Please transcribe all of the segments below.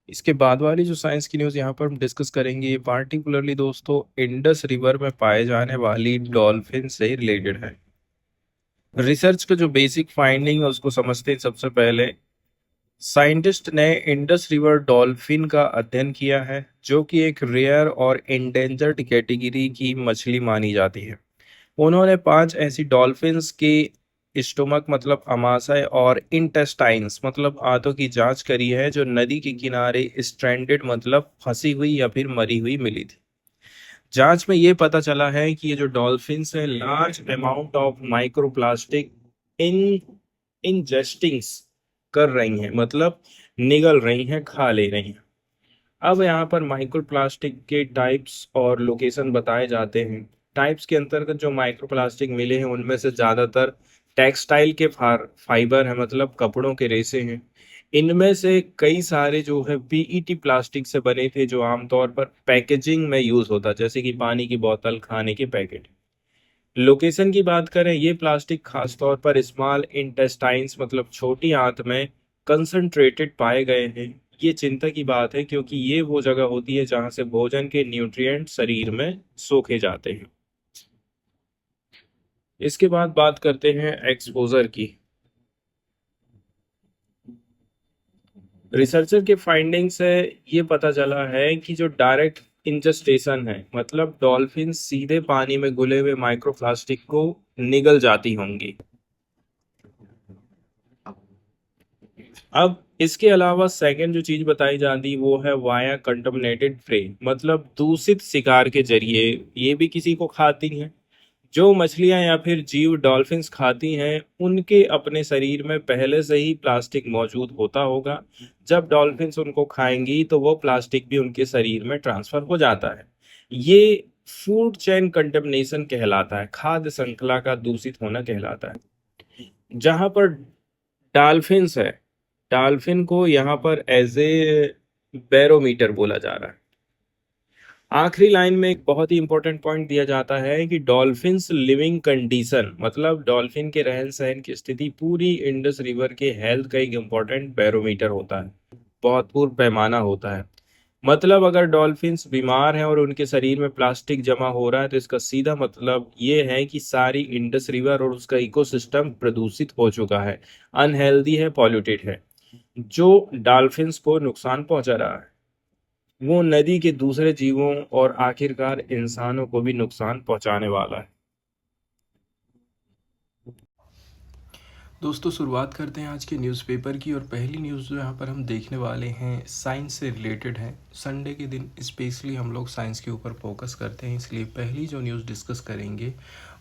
इसके बाद वाली जो साइंस की न्यूज़ यहाँ पर हम डिस्कस करेंगे, ये पार्टिकुलरली दोस्तों इंडस रिवर में पाए जाने वाली डॉल्फिन से रिलेटेड है। रिसर्च का जो बेसिक फाइंडिंग है उसको समझते हैं। सबसे पहले साइंटिस्ट ने इंडस रिवर डॉल्फिन का अध्ययन किया है, जो कि एक रेयर और एंडेंजर्ड कैटेगरी की मछली मानी जाती है। उन्होंने 5 ऐसी डॉल्फिन्स के स्टोमक मतलब अमाशय और इंटेस्टाइन्स मतलब आंतों की जांच करी है, जो नदी के किनारे स्ट्रैंडेड मतलब फंसी हुई या फिर मरी हुई मिली थी। जांच में ये पता चला है कि ये जो डॉल्फिन्स है लार्ज अमाउंट ऑफ माइक्रोप्लास्टिक इन इंजेस्टिंग्स कर रही हैं, मतलब निगल रही हैं, खा ले रही हैं। अब यहाँ पर माइक्रोप्लास्टिक के टाइप्स और लोकेशन बताए जाते हैं। टाइप्स के अंतर्गत जो माइक्रोप्लास्टिक मिले हैं उनमें से ज़्यादातर टेक्सटाइल के फाइबर है, मतलब कपड़ों के रेशे हैं। इनमें से कई सारे जो है पीईटी प्लास्टिक से बने थे, जो आमतौर पर पैकेजिंग में यूज़ होता है, जैसे कि पानी की बोतल, खाने के पैकेट। लोकेशन की बात करें, ये प्लास्टिक खासतौर पर स्मॉल इंटेस्टाइन्स मतलब छोटी आंत में कंसंट्रेटेड पाए गए हैं। ये चिंता की बात है, क्योंकि ये वो जगह होती है जहां से भोजन के न्यूट्रिएंट शरीर में सोखे जाते हैं। इसके बाद बात करते हैं एक्सपोजर की। रिसर्चर के फाइंडिंग से ये पता चला है कि जो डायरेक्ट इंजेस्टेशन है, मतलब डॉल्फिन सीधे पानी में घुले हुए माइक्रोप्लास्टिक को निगल जाती होंगी। अब इसके अलावा सेकंड जो चीज बताई जाती वो है वाया कंटामिनेटेड प्रे, मतलब दूषित शिकार के जरिए ये भी किसी को खाती हैं। जो मछलियां या फिर जीव डॉल्फिन्स खाती हैं, उनके अपने शरीर में पहले से ही प्लास्टिक मौजूद होता होगा। जब डॉल्फिन्स उनको खाएंगी तो वो प्लास्टिक भी उनके शरीर में ट्रांसफर हो जाता है। ये फूड चेन कंटेमिनेशन कहलाता है, खाद्य श्रृंखला का दूषित होना कहलाता है। जहां पर डॉल्फिन्स है, डॉल्फिन को यहाँ पर एज ए बैरोमीटर बोला जा रहा है। आखिरी लाइन में एक बहुत ही इंपॉर्टेंट पॉइंट दिया जाता है कि डॉल्फिन्स लिविंग कंडीशन मतलब डॉल्फिन के रहन सहन की स्थिति पूरी इंडस रिवर के हेल्थ का एक इम्पोर्टेंट बैरोमीटर होता है, बहुत पूर्ण पैमाना होता है। मतलब अगर डॉल्फिन्स बीमार हैं और उनके शरीर में प्लास्टिक जमा हो रहा है, तो इसका सीधा मतलब ये है कि सारी इंडस रिवर और उसका इकोसिस्टम प्रदूषित हो चुका है, अनहेल्दी है, पॉल्यूटेड है, जो डॉल्फिन्स को नुकसान पहुंचा रहा है। वो नदी के दूसरे जीवों और आखिरकार इंसानों को भी नुकसान पहुंचाने वाला है। दोस्तों शुरुआत करते हैं आज के न्यूज़पेपर की। और पहली न्यूज़ जो यहाँ पर हम देखने वाले हैं साइंस से रिलेटेड है। संडे के दिन स्पेशली हम लोग साइंस के ऊपर फोकस करते हैं, इसलिए पहली जो न्यूज़ डिस्कस करेंगे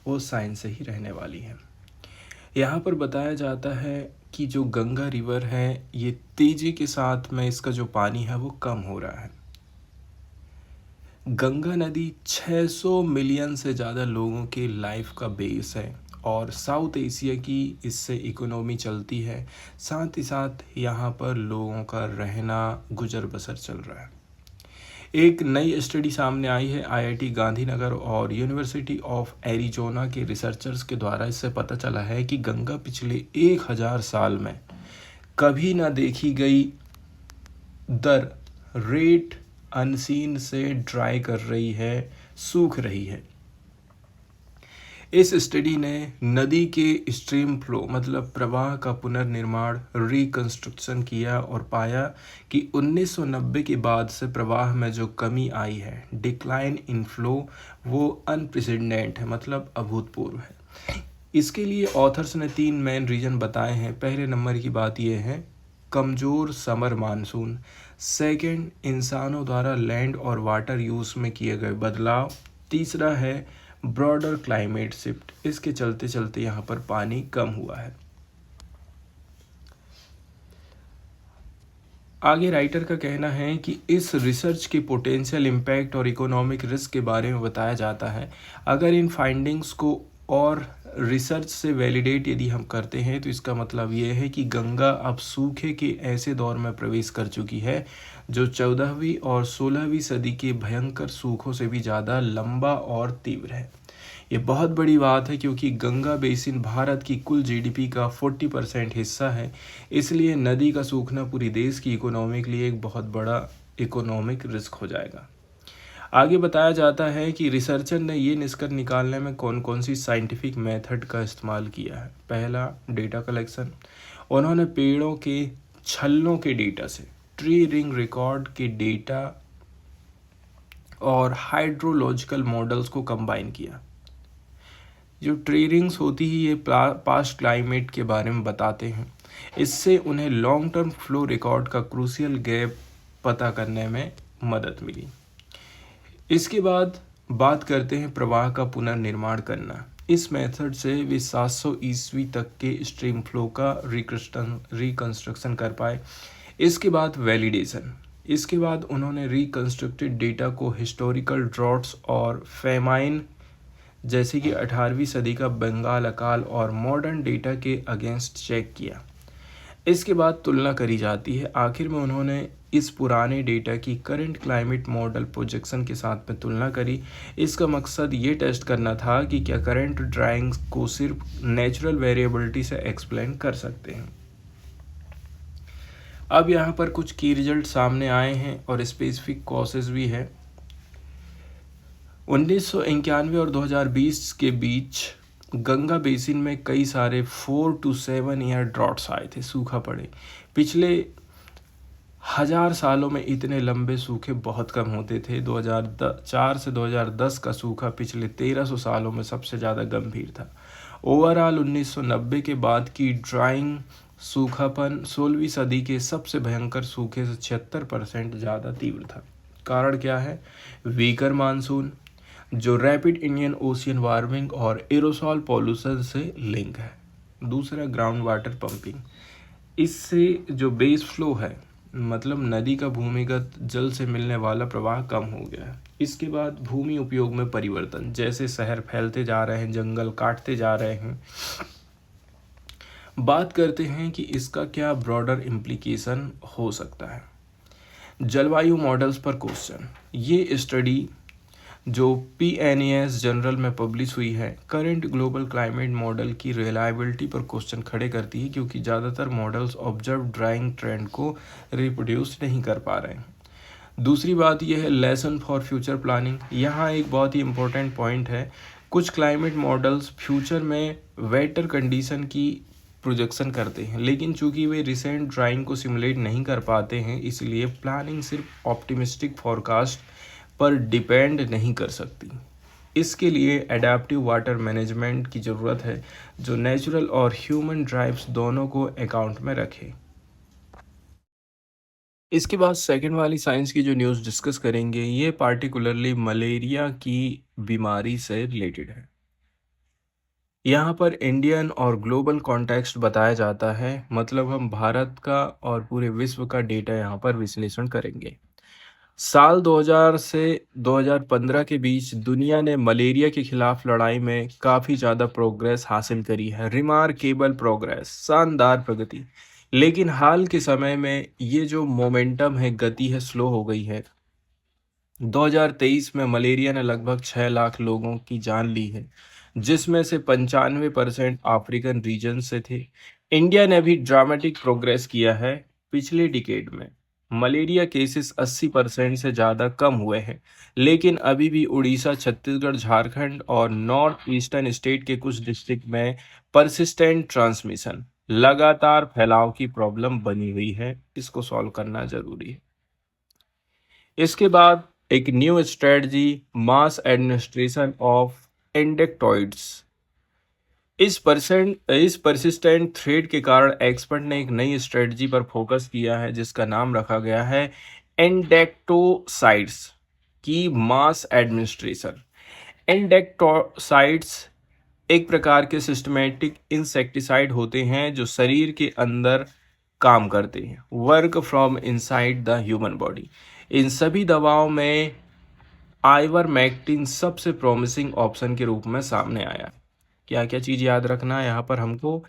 वो साइंस से ही रहने वाली है। यहाँ पर बताया जाता है कि जो गंगा रिवर है, ये तेज़ी के साथ में इसका जो पानी है वो कम हो रहा है। गंगा नदी 600 मिलियन से ज़्यादा लोगों के लाइफ का बेस है और साउथ एशिया की इससे इकोनॉमी चलती है। साथ ही साथ यहाँ पर लोगों का रहना गुजर बसर चल रहा है। एक नई स्टडी सामने आई है आईआईटी गांधीनगर और यूनिवर्सिटी ऑफ एरिजोना के रिसर्चर्स के द्वारा। इससे पता चला है कि गंगा पिछले 1000 साल में कभी ना देखी गई दर रेट अनसीन से ड्राई कर रही है, सूख रही है। इस स्टडी ने नदी के स्ट्रीम फ्लो मतलब प्रवाह का पुनर्निर्माण रिकंस्ट्रक्शन किया और पाया कि 1990 के बाद से प्रवाह में जो कमी आई है, डिक्लाइन इन फ्लो, वो अनप्रेसिडेंट है, मतलब अभूतपूर्व है। इसके लिए ऑथर्स ने 3 मेन रीजन बताए हैं। पहले नंबर की बात यह है कमज़ोर समर मानसून। सेकंड, इंसानों द्वारा लैंड और वाटर यूज़ में किए गए बदलाव। तीसरा है ब्रॉडर क्लाइमेट शिफ्ट, इसके चलते चलते यहाँ पर पानी कम हुआ है। आगे राइटर का कहना है कि इस रिसर्च के पोटेंशियल इम्पैक्ट और इकोनॉमिक रिस्क के बारे में बताया जाता है। अगर इन फाइंडिंग्स को और रिसर्च से वैलिडेट यदि हम करते हैं, तो इसका मतलब ये है कि गंगा अब सूखे के ऐसे दौर में प्रवेश कर चुकी है जो 14वीं और 16वीं सदी के भयंकर सूखों से भी ज़्यादा लंबा और तीव्र है। ये बहुत बड़ी बात है क्योंकि गंगा बेसिन भारत की कुल जीडीपी का 40% हिस्सा है, इसलिए नदी का सूखना पूरी देश की इकोनॉमी के लिए एक बहुत बड़ा इकोनॉमिक रिस्क हो जाएगा। आगे बताया जाता है कि रिसर्चर ने ये निष्कर्ष निकालने में कौन कौन सी साइंटिफिक मेथड का इस्तेमाल किया है। पहला, डेटा कलेक्शन। उन्होंने पेड़ों के छल्लों के डेटा से ट्री रिंग रिकॉर्ड के डेटा और हाइड्रोलॉजिकल मॉडल्स को कंबाइन किया। जो ट्री रिंग्स होती है ये पास्ट क्लाइमेट के बारे में बताते हैं। इससे उन्हें लॉन्ग टर्म फ्लो रिकॉर्ड का क्रूशियल गैप पता करने में मदद मिली। इसके बाद बात करते हैं प्रवाह का पुनर्निर्माण करना। इस मेथड से वे 700 ईस्वी तक के स्ट्रीम फ्लो का रिकंस्ट्रक्शन कर पाए। इसके बाद वैलिडेशन। इसके बाद उन्होंने रिकंस्ट्रक्टेड डेटा को हिस्टोरिकल ड्रॉट्स और फेमाइन जैसे कि 18वीं सदी का बंगाल अकाल और मॉडर्न डेटा के अगेंस्ट चेक किया। इसके बाद तुलना करी जाती है। आखिर में उन्होंने इस पुराने डेटा की करंट क्लाइमेट मॉडल प्रोजेक्शन के साथ में तुलना करी। इसका मकसद ये टेस्ट करना था कि क्या करंट ड्राइंग्स को सिर्फ नेचुरल वेरिएबिलिटी से एक्सप्लेन कर सकते हैं। अब यहाँ पर कुछ की रिजल्ट सामने आए हैं और स्पेसिफिक कॉसेज भी है। 1991 और 2020 के बीच गंगा बेसिन में कई सारे 4 to 7 ईयर ड्रॉट्स आए थे, सूखा पड़े। पिछले 1000 सालों में इतने लंबे सूखे बहुत कम होते थे। 2004 से 2010 का सूखा पिछले 1300 सालों में सबसे ज़्यादा गंभीर था। ओवरऑल 1990 के बाद की ड्राइंग सूखापन 16वीं सदी के सबसे भयंकर सूखे से 76% ज़्यादा तीव्र था। कारण क्या है? वीकर मानसून, जो रैपिड इंडियन ओशियन वार्मिंग और एरोसॉल पॉल्यूशन से लिंक है। दूसरा, ग्राउंड वाटर पंपिंग। इससे जो बेस फ्लो है, मतलब नदी का भूमिगत जल से मिलने वाला प्रवाह कम हो गया है। इसके बाद भूमि उपयोग में परिवर्तन, जैसे शहर फैलते जा रहे हैं, जंगल काटते जा रहे हैं। बात करते हैं कि इसका क्या ब्रॉडर इम्प्लीकेशन हो सकता है। जलवायु मॉडल्स पर क्वेश्चन। ये स्टडी जो PNAS जनरल में पब्लिश हुई है, करंट ग्लोबल क्लाइमेट मॉडल की रिलायबिलिटी पर क्वेश्चन खड़े करती है, क्योंकि ज़्यादातर मॉडल्स ऑब्जर्व ड्राइंग ट्रेंड को रिप्रोड्यूस नहीं कर पा रहे हैं। दूसरी बात यह है लेसन फॉर फ्यूचर प्लानिंग। यहाँ एक बहुत ही इम्पोर्टेंट पॉइंट है। कुछ क्लाइमेट मॉडल्स फ्यूचर में वेटर कंडीशन की प्रोजेक्शन करते हैं, लेकिन चूंकि वे रिसेंट ड्राइंग को सिमुलेट नहीं कर पाते हैं, इसलिए प्लानिंग सिर्फ ऑप्टिमिस्टिक फॉरकास्ट पर डिपेंड नहीं कर सकती। इसके लिए एडेप्टिव वाटर मैनेजमेंट की ज़रूरत है, जो नेचुरल और ह्यूमन ड्राइव्स दोनों को अकाउंट में रखे। इसके बाद सेकंड वाली साइंस की जो न्यूज़ डिस्कस करेंगे, ये पार्टिकुलरली मलेरिया की बीमारी से रिलेटेड है। यहाँ पर इंडियन और ग्लोबल कॉन्टेक्स्ट बताया जाता है, मतलब हम भारत का और पूरे विश्व का डेटा यहाँ पर विश्लेषण करेंगे। साल 2000 से 2015 के बीच दुनिया ने मलेरिया के खिलाफ लड़ाई में काफ़ी ज़्यादा प्रोग्रेस हासिल करी है। रिमार्केबल प्रोग्रेस, शानदार प्रगति। लेकिन हाल के समय में ये जो मोमेंटम है, गति है, स्लो हो गई है। 2023 में मलेरिया ने लगभग 6 लाख लोगों की जान ली है, जिसमें से 95% अफ्रीकन रीजन से थे। इंडिया ने भी ड्रामेटिक प्रोग्रेस किया है। पिछले डिकेड में मलेरिया केसेस 80% से ज़्यादा कम हुए हैं, लेकिन अभी भी उड़ीसा, छत्तीसगढ़, झारखंड और नॉर्थ ईस्टर्न स्टेट के कुछ डिस्ट्रिक्ट में परसिस्टेंट ट्रांसमिशन, लगातार फैलाव की प्रॉब्लम बनी हुई है। इसको सॉल्व करना जरूरी है। इसके बाद एक new strategy, mass administration of endectocides. इस परसिस्टेंट थ्रेट के कारण एक्सपर्ट ने एक नई स्ट्रेटजी पर फोकस किया है, जिसका नाम रखा गया है इंडेक्टोसाइड्स की मास एडमिनिस्ट्रेशन। इंडेक्टोसाइड्स एक प्रकार के सिस्टमेटिक इंसेक्टिसाइड होते हैं जो शरीर के अंदर काम करते हैं, work from inside the human body. इन सभी दवाओं में आइवरमेक्टिन सबसे प्रॉमिसिंग ऑप्शन के रूप में सामने आया। क्या क्या चीज़ याद रखना है यहाँ पर हमको?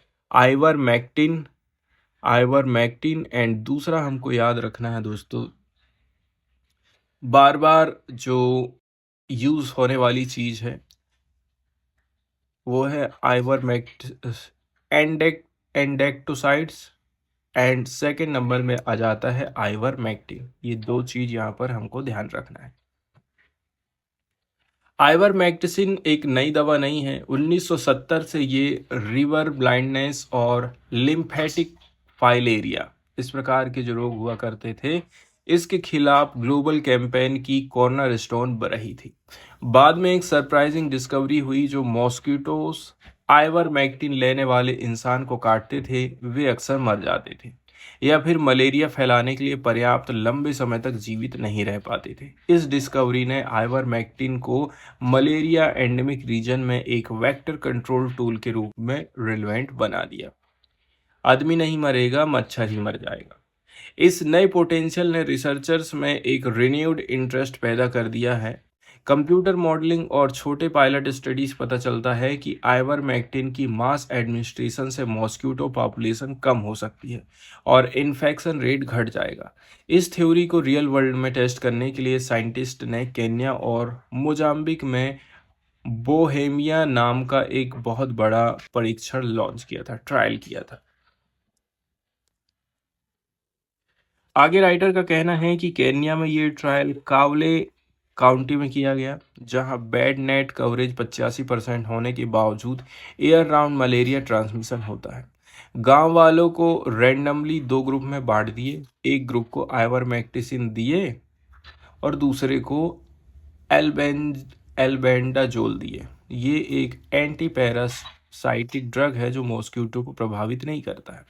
आइवरमेक्टिन एंड दूसरा हमको याद रखना है दोस्तों, बार बार जो यूज़ होने वाली चीज़ है, वो है एंडेक्टोसाइड्स, एंड सेकंड नंबर में आ जाता है आइवरमेक्टिन। ये दो चीज यहाँ पर हमको ध्यान रखना है। आइवरमेक्टिसिन एक नई दवा नहीं है। 1970 से ये रिवर ब्लाइंडनेस और लिम्फेटिक फाइलेरिया, इस प्रकार के जो रोग हुआ करते थे, इसके खिलाफ ग्लोबल कैंपेन की कॉर्नर स्टोन रही थी। बाद में एक सरप्राइजिंग डिस्कवरी हुई, जो मॉस्किटोस आइवरमेक्टिन लेने वाले इंसान को काटते थे वे अक्सर मर जाते थे या फिर मलेरिया फैलाने के लिए पर्याप्त लंबे समय तक जीवित नहीं रह पाते थे। इस डिस्कवरी ने आइवरमेक्टिन को मलेरिया एंडेमिक रीजन में एक वेक्टर कंट्रोल टूल के रूप में रिलेवेंट बना दिया। आदमी नहीं मरेगा, मच्छर ही मर जाएगा। इस नए पोटेंशियल ने रिसर्चर्स में एक रिन्यूड इंटरेस्ट पैदा कर दिया है। कंप्यूटर मॉडलिंग और छोटे पायलट स्टडीज पता चलता है कि आइवरमेक्टिन की मास एडमिनिस्ट्रेशन से मॉस्किटो पॉपुलेशन कम हो सकती है और इन्फेक्शन रेट घट जाएगा। इस थ्योरी को रियल वर्ल्ड में टेस्ट करने के लिए साइंटिस्ट ने केन्या और मोजाम्बिक में बोहेमिया नाम का एक बहुत बड़ा परीक्षण लॉन्च किया था, ट्रायल किया था। आगे राइटर का कहना है कि केन्या में ये ट्रायल कावले काउंटी में किया गया, जहां बेड नेट कवरेज 85% होने के बावजूद एयर राउंड मलेरिया ट्रांसमिशन होता है। गांव वालों को रैंडमली दो ग्रुप में बांट दिए। एक ग्रुप को आइवरमेक्टिसिन दिए और दूसरे को एल्बेंडाजोल दिए। ये एक एंटी पैरासाइटिक ड्रग है जो मॉस्किटो को प्रभावित नहीं करता है।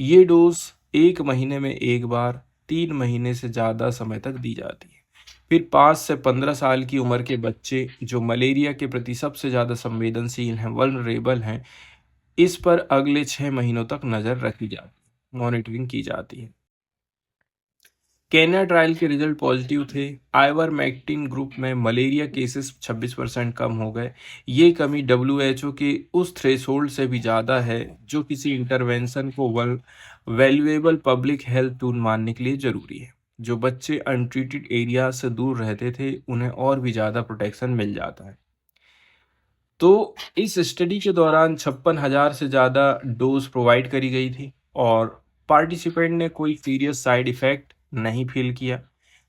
ये डोज 1 महीने में एक बार 3 महीने से ज़्यादा समय तक दी जाती है। फिर 5 से 15 साल की उम्र के बच्चे, जो मलेरिया के प्रति सबसे ज़्यादा संवेदनशील हैं, वल्नरेबल हैं, इस पर अगले 6 महीनों तक नज़र रखी जाती, मॉनिटरिंग की जाती है। केन्या ट्रायल के रिजल्ट पॉजिटिव थे। आइवरमेक्टिन ग्रुप में मलेरिया केसेस 26% कम हो गए। ये कमी WHO के उस थ्रेशोल्ड से भी ज़्यादा है जो किसी इंटरवेंशन को वैल्यूएबल पब्लिक हेल्थ टूल मानने के लिए ज़रूरी है। जो बच्चे अनट्रीटेड एरिया से दूर रहते थे, उन्हें और भी ज़्यादा प्रोटेक्शन मिल जाता है। तो इस स्टडी के दौरान 56,000 से ज़्यादा डोज प्रोवाइड करी गई थी और पार्टिसिपेंट ने कोई सीरियस साइड इफ़ेक्ट नहीं फील किया,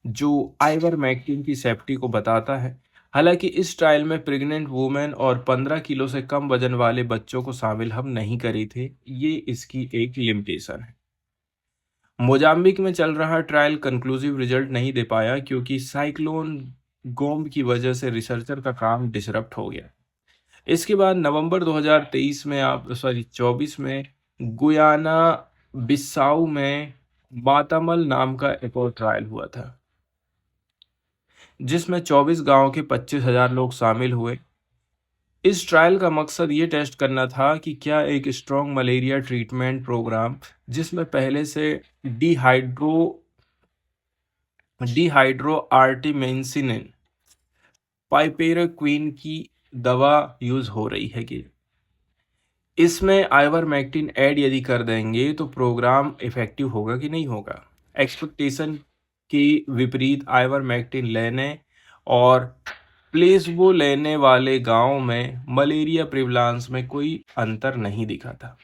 जो आइवरमेक्टिन की सेफ्टी को बताता है। हालांकि इस ट्रायल में प्रेग्नेंट वुमेन और 15 किलो से कम वजन वाले बच्चों को शामिल हम नहीं करे थे। ये इसकी एक लिमिटेशन है। मोजाम्बिक में चल रहा ट्रायल कंक्लूसिव रिजल्ट नहीं दे पाया क्योंकि साइक्लोन गोम्ब की वजह से रिसर्चर का काम डिसरप्ट हो गया। इसके बाद नवंबर 2023 में 24 में गुयाना बिसाऊ में मातामल नाम का एक और ट्रायल हुआ था, जिसमें 24 गांव के 25,000 लोग शामिल हुए। इस ट्रायल का मकसद ये टेस्ट करना था कि क्या एक स्ट्रॉन्ग मलेरिया ट्रीटमेंट प्रोग्राम, जिसमें पहले से डिहाइड्रो आर्टिमेंसिन पाइपेराक्विन की दवा यूज हो रही है कि इसमें आइवरमेक्टिन ऐड यदि कर देंगे तो प्रोग्राम इफेक्टिव होगा कि नहीं होगा। एक्सपेक्टेशन के विपरीत आइवरमेक्टिन लेने और प्लेसबो लेने वाले गांव में मलेरिया प्रिवलांस में कोई अंतर नहीं दिखा था।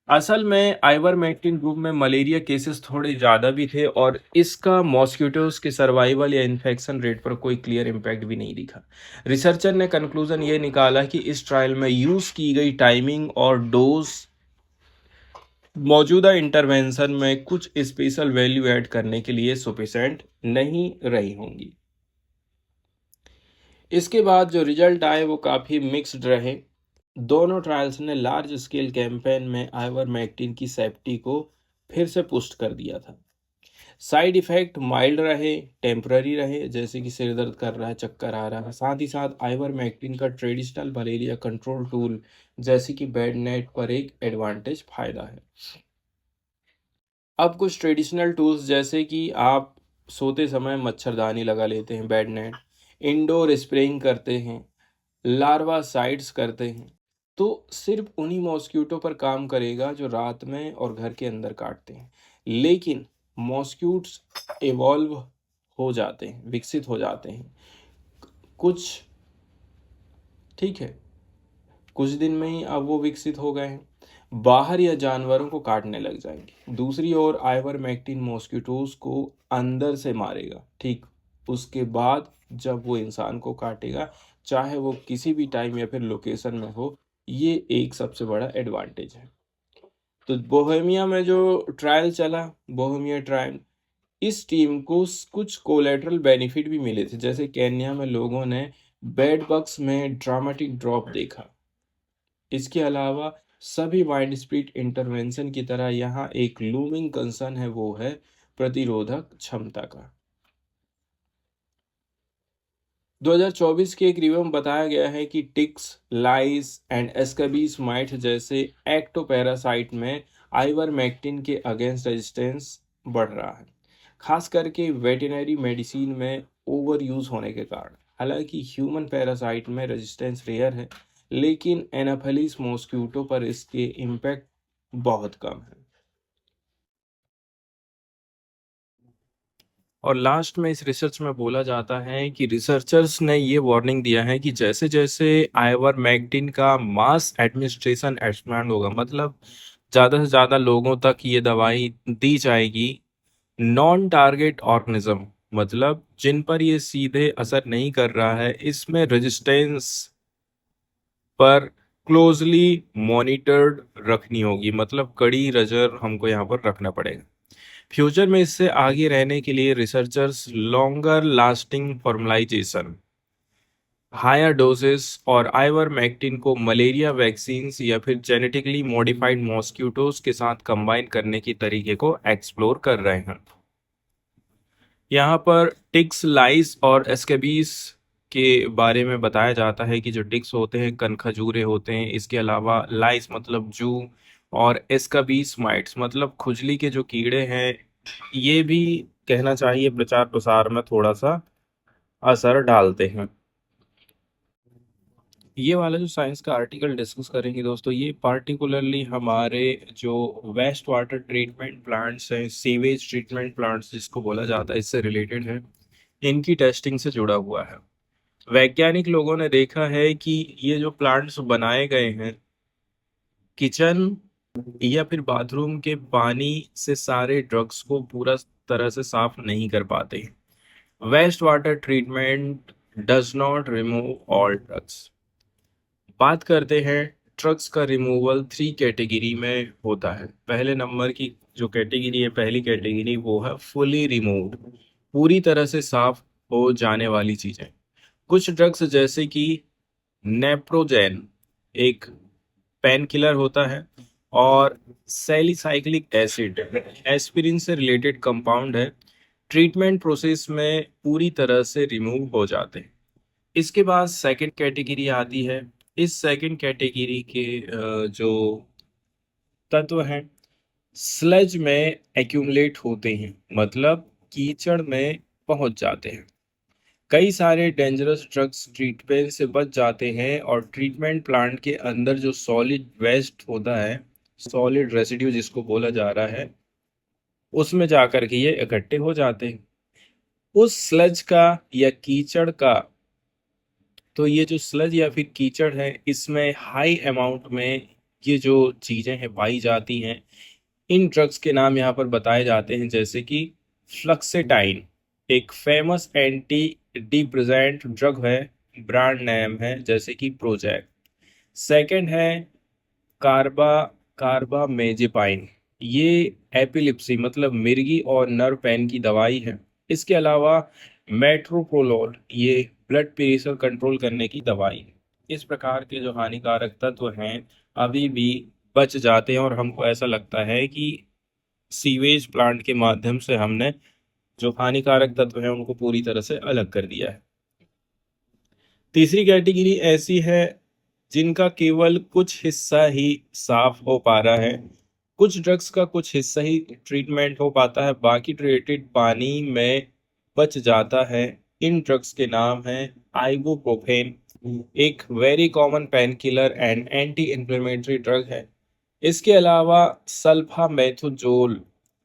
असल में आइवरमेक्टिन ग्रुप में मलेरिया केसेस थोड़े ज़्यादा भी थे और इसका मॉस्किटोज के सर्वाइवल या इन्फेक्शन रेट पर कोई क्लियर इम्पैक्ट भी नहीं दिखा। रिसर्चर ने कंक्लूजन ये निकाला कि इस ट्रायल में यूज़ की गई टाइमिंग और डोज मौजूदा इंटरवेंशन में कुछ स्पेशल वैल्यू ऐड करने के लिए सफिशिएंट नहीं रही होंगी। इसके बाद जो रिजल्ट आए वो काफ़ी मिक्स्ड रहे। दोनों ट्रायल्स ने लार्ज स्केल कैंपेन में आइवरमेक्टिन की सेफ्टी को फिर से पुष्ट कर दिया था। साइड इफेक्ट माइल्ड रहे, टेम्पररी रहे, जैसे कि सिर दर्द कर रहा है, चक्कर आ रहा है। साथ ही साथ आइवरमेक्टिन का ट्रेडिशनल मलेरिया कंट्रोल टूल जैसे कि बेड नेट पर एक एडवांटेज फायदा है। अब कुछ ट्रेडिशनल टूल्स जैसे कि आप सोते समय मच्छरदानी लगा लेते हैं, बेड नेट, इंडोर स्प्रेइंग करते हैं, लार्वा साइड्स करते हैं, तो सिर्फ उन्हीं मॉस्किटो पर काम करेगा जो रात में और घर के अंदर काटते हैं। लेकिन मॉस्क्यूट्स इवॉल्व हो जाते हैं, विकसित हो जाते हैं कुछ, ठीक है। कुछ दिन में ही अब वो विकसित हो गए हैं। बाहर या जानवरों को काटने लग जाएंगे। दूसरी ओर आइवरमेक्टिन मॉस्किटोज को अंदर से मारेगा, ठीक उसके बाद जब वो इंसान को काटेगा, चाहे वो किसी भी टाइम या फिर लोकेशन में हो। ये एक सबसे बड़ा एडवांटेज है। तो बोहेमिया में जो ट्रायल चला, बोहेमिया ट्रायल, इस टीम को कुछ कोलेटरल बेनिफिट भी मिले थे। जैसे केन्या में लोगों ने बेड बग्स में ड्रामेटिक ड्रॉप देखा। इसके अलावा सभी माइंड स्प्लिट इंटरवेंशन की तरह यहाँ एक लूमिंग कंसर्न है, वो है प्रतिरोधक क्षमता का। 2024 के एक रिव्यू में बताया गया है कि टिक्स, लाइस एंड एस्केबीज माइट जैसे एक्टोपैरासाइट में आइवरमेक्टिन के अगेंस्ट रेजिस्टेंस बढ़ रहा है, खास करके वेटरनरी मेडिसिन में ओवर यूज होने के कारण। हालांकि ह्यूमन पैरासाइट में रेजिस्टेंस रेयर है, लेकिन एनाफेलिस मॉस्क्यूटो पर इसके इम्पैक्ट बहुत कम है। और लास्ट में इस रिसर्च में बोला जाता है कि रिसर्चर्स ने ये वार्निंग दिया है कि जैसे जैसे आइवरमेक्टिन का मास एडमिनिस्ट्रेशन एक्सपैंड होगा, मतलब ज़्यादा से ज़्यादा लोगों तक ये दवाई दी जाएगी, नॉन टारगेट ऑर्गेनिज्म मतलब जिन पर ये सीधे असर नहीं कर रहा है, इसमें रेजिस्टेंस पर क्लोजली मॉनिटर्ड रखनी होगी, मतलब कड़ी नजर हमको यहाँ पर रखना पड़ेगा। फ्यूचर में इससे आगे रहने के लिए researchers longer lasting formalisation, higher doses और आइवरमेक्टिन को मलेरिया वैक्सीन या फिर जेनेटिकली मॉडिफाइड मॉस्क्यूटोज के साथ कंबाइन करने की तरीके को एक्सप्लोर कर रहे हैं। यहाँ पर टिक्स, लाइस और एस्केबीज के बारे में बताया जाता है कि जो टिक्स होते हैं कनखजूरे होते हैं, इसके अलावा लाइस मतलब जू, और एस्केबीज माइट्स मतलब खुजली के जो कीड़े हैं, ये भी कहना चाहिए प्रचार प्रसार में थोड़ा सा असर डालते हैं। ये वाला जो साइंस का आर्टिकल डिस्कस करेंगे दोस्तों, ये पार्टिकुलरली हमारे जो वेस्ट वाटर ट्रीटमेंट प्लांट्स हैं, सीवेज ट्रीटमेंट प्लांट्स जिसको बोला जाता है, इससे रिलेटेड है, इनकी टेस्टिंग से जुड़ा हुआ है। वैज्ञानिक लोगों ने देखा है कि ये जो प्लांट्स बनाए गए हैं, किचन या फिर बाथरूम के पानी से सारे ड्रग्स को पूरा तरह से साफ नहीं कर पाते। Waste water treatment does not remove all drugs. बात करते हैं ड्रग्स का रिमूवल 3 कैटेगरी में होता है। पहले नंबर की जो कैटेगरी है, पहली कैटेगरी, वो है फुली रिमूव्ड, पूरी तरह से साफ हो जाने वाली चीजें। कुछ ड्रग्स जैसे कि नेप्रोजेन एक पेन किलर होता है, और सैलिसाइक्लिक एसिड एस्पिरिन से रिलेटेड कंपाउंड है, ट्रीटमेंट प्रोसेस में पूरी तरह से रिमूव हो जाते हैं। इसके बाद सेकंड कैटेगरी आती है। इस सेकंड कैटेगरी के जो तत्व हैं स्लज में एक्यूमुलेट होते हैं, मतलब कीचड़ में पहुंच जाते हैं। कई सारे डेंजरस ड्रग्स ट्रीटमेंट से बच जाते हैं और ट्रीटमेंट प्लांट के अंदर जो सॉलिड वेस्ट होता है, सॉलिड रेसिड्यू जिसको बोला जा रहा है, उसमें जाकर के ये इकट्ठे हो जाते हैं। उस स्लज का या कीचड़ का, तो ये जो स्लज या फिर कीचड़ है, इसमें हाई अमाउंट में ये जो चीजें हैं पाई जाती हैं। इन ड्रग्स के नाम यहाँ पर बताए जाते हैं, जैसे कि फ्लक्सेटाइन एक फेमस एंटी डिप्रेसेंट ड्रग है, ब्रांड नेम है जैसे कि प्रोजैक। सेकंड है कार्बा कार्बामेजेपाइन, ये एपिलिप्सी मतलब मिर्गी और नर्व पेन की दवाई है। इसके अलावा मेट्रोप्रोलोल, ये ब्लड प्रेशर कंट्रोल करने की दवाई है। इस प्रकार के जो हानिकारक तत्व हैं अभी भी बच जाते हैं, और हमको ऐसा लगता है कि सीवेज प्लांट के माध्यम से हमने जो हानिकारक तत्व हैं उनको पूरी तरह से अलग कर दिया है। तीसरी कैटेगरी ऐसी है जिनका केवल कुछ हिस्सा ही साफ हो पा रहा है। कुछ ड्रग्स का कुछ हिस्सा ही ट्रीटमेंट हो पाता है, बाकी ट्रीटेड पानी में बच जाता है। इन ड्रग्स के नाम हैं आइबुप्रोफेन, एक very common pain killer and anti inflammatory drug है। इसके अलावा सल्फामेथोजोल,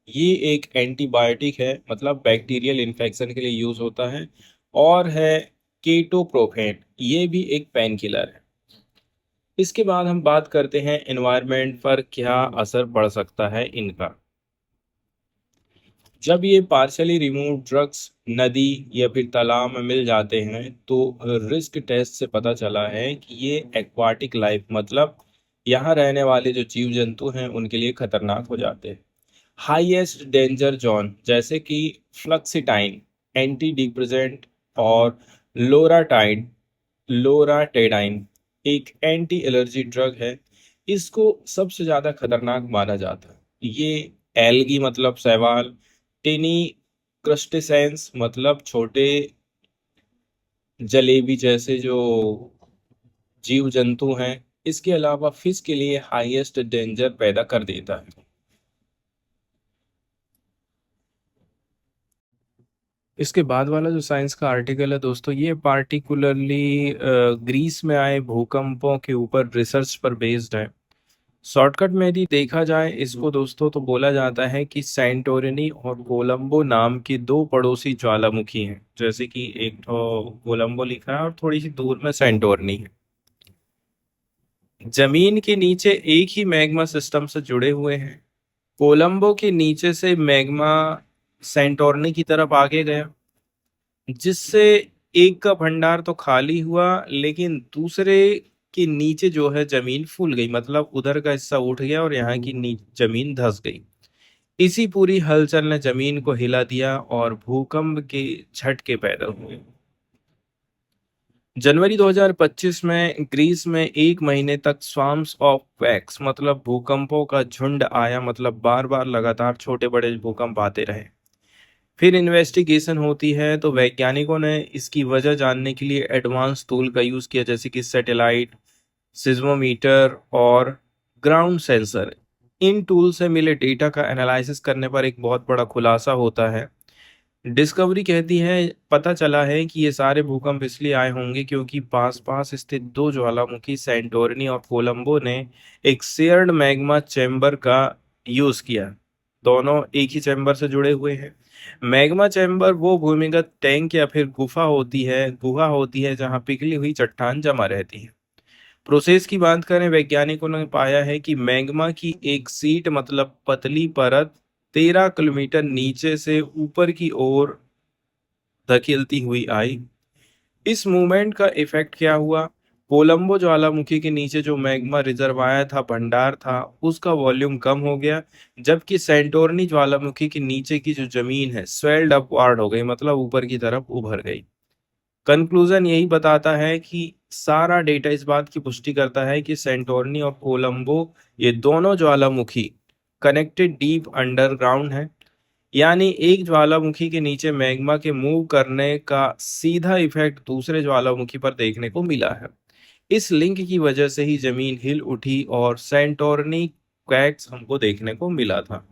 ये एक एंटीबायोटिक है, मतलब बैक्टीरियल इन्फेक्शन के लिए यूज होता है। और है केटोप्रोफेन, ये भी एक पेन किलर है। इसके बाद हम बात करते हैं एनवायरनमेंट पर क्या असर पड़ सकता है इनका। जब ये पार्शली रिमूव ड्रग्स नदी या फिर तालाब में मिल जाते हैं तो रिस्क टेस्ट से पता चला है कि ये एक्वाटिक लाइफ मतलब यहाँ रहने वाले जो जीव जंतु हैं उनके लिए खतरनाक हो जाते हैं। हाईएस्ट डेंजर जोन जैसे कि फ्लक्सीटाइन, एंटी डिप्रेसेंट और लोराटाइड लोराटेडाइन एक एंटी एलर्जी ड्रग है। इसको सबसे ज्यादा खतरनाक माना जाता है। ये एल्गी मतलब शैवाल, टिनी क्रस्टेसेंस मतलब छोटे जलेबी जैसे जो जीव जंतु हैं, इसके अलावा फिश के लिए हाईएस्ट डेंजर पैदा कर देता है। इसके बाद वाला जो साइंस का आर्टिकल है दोस्तों, ये पार्टिकुलरली ग्रीस में आए भूकंपों के ऊपर रिसर्च पर बेस्ड है। शॉर्टकट में यदि देखा जाए इसको दोस्तों तो बोला जाता है कि सैंटोरिनी और कोलंबो नाम की दो पड़ोसी ज्वालामुखी हैं। जैसे कि एक तो कोलंबो लिखा है और थोड़ी सी दूर में सैंटोरिनी है। जमीन के नीचे एक ही मैग्मा सिस्टम से जुड़े हुए हैं। कोलंबो के नीचे से मैग्मा सैंटोरिनी की तरफ आगे गया, जिससे एक का भंडार तो खाली हुआ लेकिन दूसरे के नीचे जो है जमीन फूल गई, मतलब उधर का हिस्सा उठ गया और यहाँ की जमीन धंस गई। इसी पूरी हलचल ने जमीन को हिला दिया और भूकंप के झटके पैदा हुए। जनवरी 2025 में ग्रीस में एक महीने तक स्वार्म्स ऑफ क्वैक्स मतलब भूकंपों का झुंड आया, मतलब बार बार लगातार छोटे बड़े भूकंप आते रहे। फिर इन्वेस्टिगेशन होती है तो वैज्ञानिकों ने इसकी वजह जानने के लिए एडवांस टूल का यूज़ किया, जैसे कि सैटेलाइट, सिज्मोमीटर और ग्राउंड सेंसर। इन टूल से मिले डेटा का एनालिसिस करने पर एक बहुत बड़ा खुलासा होता है। डिस्कवरी कहती है पता चला है कि ये सारे भूकंप इसलिए आए होंगे क्योंकि पास पास स्थित दो ज्वालामुखी सैंटोरिनी और कोलंबो ने एक शेयर्ड मैग्मा चैम्बर का यूज़ किया। दोनों एक ही चैम्बर से जुड़े हुए हैं। मैग्मा चैम्बर वो भूमिगत टैंक या फिर गुहा होती है जहां पिघली हुई चट्टान जमा रहती है। प्रोसेस की बात करें, वैज्ञानिकों ने पाया है कि मैग्मा की एक सीट मतलब पतली परत 13 किलोमीटर नीचे से ऊपर की ओर धकेलती हुई आई। इस मूवमेंट का इफेक्ट क्या हुआ? कोलंबो ज्वालामुखी के नीचे जो मैग्मा रिजर्वायर था, भंडार था, उसका वॉल्यूम कम हो गया, जबकि सेंटोरनी ज्वालामुखी के नीचे की जो जमीन है स्वेल्ड अपवार्ड हो गई, मतलब ऊपर की तरफ उभर गई। कंक्लूजन यही बताता है कि सारा डेटा इस बात की पुष्टि करता है कि सेंटोरनी और कोलंबो ये दोनों ज्वालामुखी कनेक्टेड डीप अंडरग्राउंड है। यानी एक ज्वालामुखी के नीचे मैग्मा के मूव करने का सीधा इफेक्ट दूसरे ज्वालामुखी पर देखने को मिला है। इस लिंक की वजह से ही जमीन हिल उठी और सेंटोरनी क्रैक्स हमको देखने को मिला था।